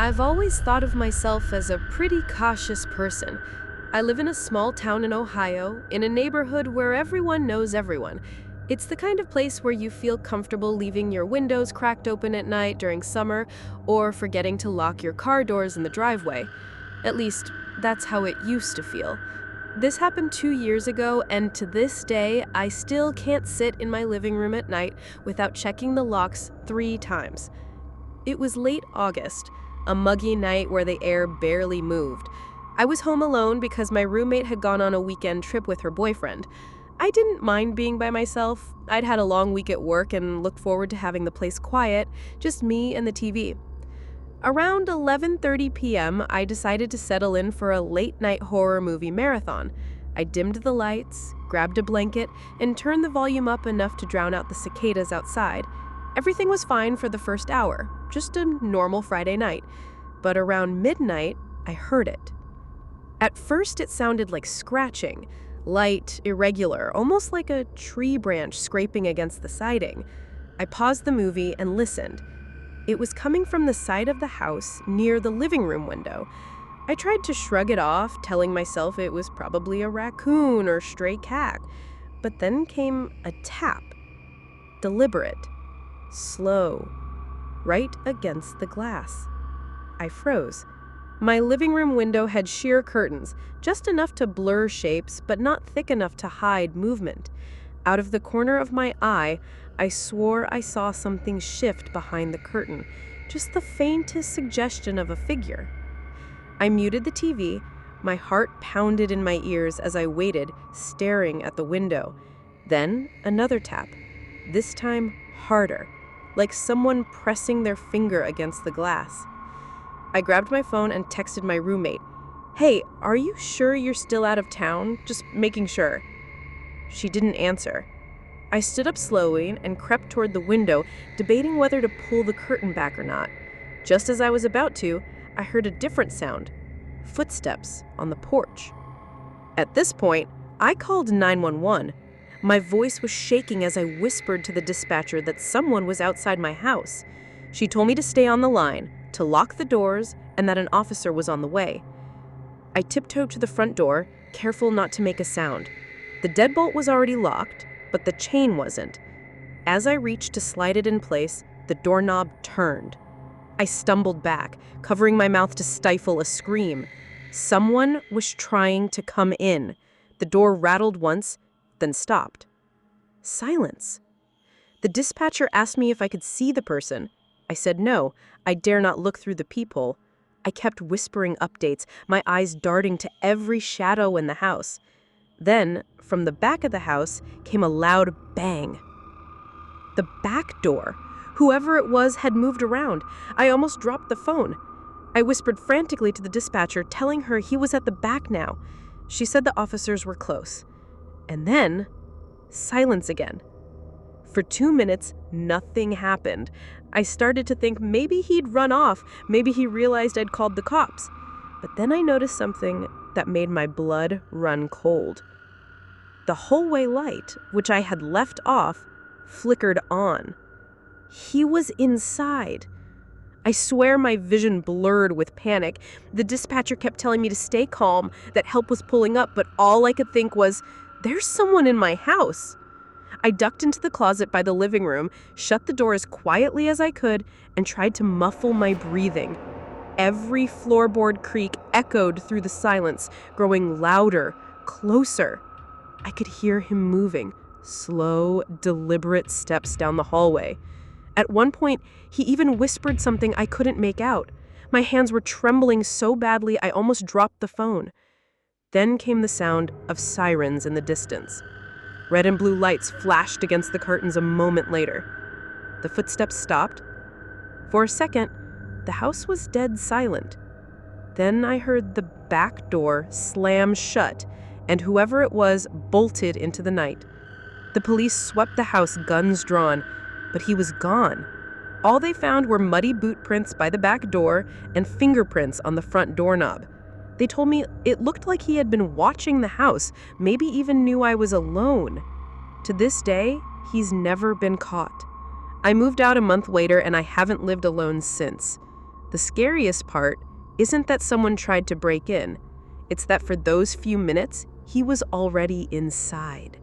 I've always thought of myself as a pretty cautious person. I live in a small town in Ohio, in a neighborhood where everyone knows everyone. It's the kind of place where you feel comfortable leaving your windows cracked open at night during summer or forgetting to lock your car doors in the driveway. At least, that's how it used to feel. This happened 2 years ago, and to this day, I still can't sit in my living room at night without checking the locks 3 times. It was late August, a muggy night where the air barely moved. I was home alone because my roommate had gone on a weekend trip with her boyfriend. I didn't mind being by myself. I'd had a long week at work and looked forward to having the place quiet, just me and the TV. Around 11:30 p.m., I decided to settle in for a late-night horror movie marathon. I dimmed the lights, grabbed a blanket, and turned the volume up enough to drown out the cicadas outside. Everything was fine for the first hour, just a normal Friday night. But around midnight, I heard it. At first, it sounded like scratching, light, irregular, almost like a tree branch scraping against the siding. I paused the movie and listened. It was coming from the side of the house near the living room window. I tried to shrug it off, telling myself it was probably a raccoon or stray cat. But then came a tap. Deliberate. Slow. Right against the glass. I froze. My living room window had sheer curtains, just enough to blur shapes, but not thick enough to hide movement. Out of the corner of my eye, I swore I saw something shift behind the curtain, just the faintest suggestion of a figure. I muted the TV. My heart pounded in my ears as I waited, staring at the window. Then another tap, this time harder, like someone pressing their finger against the glass. I grabbed my phone and texted my roommate, "Hey, are you sure you're still out of town? Just making sure." She didn't answer. I stood up slowly and crept toward the window, debating whether to pull the curtain back or not. Just as I was about to, I heard a different sound, footsteps on the porch. At this point, I called 911. My voice was shaking as I whispered to the dispatcher that someone was outside my house. She told me to stay on the line, to lock the doors, and that an officer was on the way. I tiptoed to the front door, careful not to make a sound. The deadbolt was already locked, but the chain wasn't. As I reached to slide it in place, the doorknob turned. I stumbled back, covering my mouth to stifle a scream. Someone was trying to come in. The door rattled once, then stopped. Silence. The dispatcher asked me if I could see the person. I said no, I dare not look through the peephole. I kept whispering updates, my eyes darting to every shadow in the house. Then, from the back of the house, came a loud bang. The back door. Whoever it was had moved around. I almost dropped the phone. I whispered frantically to the dispatcher, telling her he was at the back now. She said the officers were close. And then, silence again. For 2 minutes, nothing happened. I started to think maybe he'd run off, maybe he realized I'd called the cops. But then I noticed something that made my blood run cold. The hallway light, which I had left off, flickered on. He was inside. I swear my vision blurred with panic. The dispatcher kept telling me to stay calm, that help was pulling up, but all I could think was, there's someone in my house. I ducked into the closet by the living room, shut the door as quietly as I could, and tried to muffle my breathing. Every floorboard creak echoed through the silence, growing louder, closer. I could hear him moving, slow, deliberate steps down the hallway. At one point, he even whispered something I couldn't make out. My hands were trembling so badly I almost dropped the phone. Then came the sound of sirens in the distance. Red and blue lights flashed against the curtains a moment later. The footsteps stopped. For a second, the house was dead silent. Then I heard the back door slam shut, and whoever it was bolted into the night. The police swept the house, guns drawn, but he was gone. All they found were muddy boot prints by the back door and fingerprints on the front doorknob. They told me it looked like he had been watching the house, maybe even knew I was alone. To this day, he's never been caught. I moved out a month later and I haven't lived alone since. The scariest part isn't that someone tried to break in, it's that for those few minutes, he was already inside.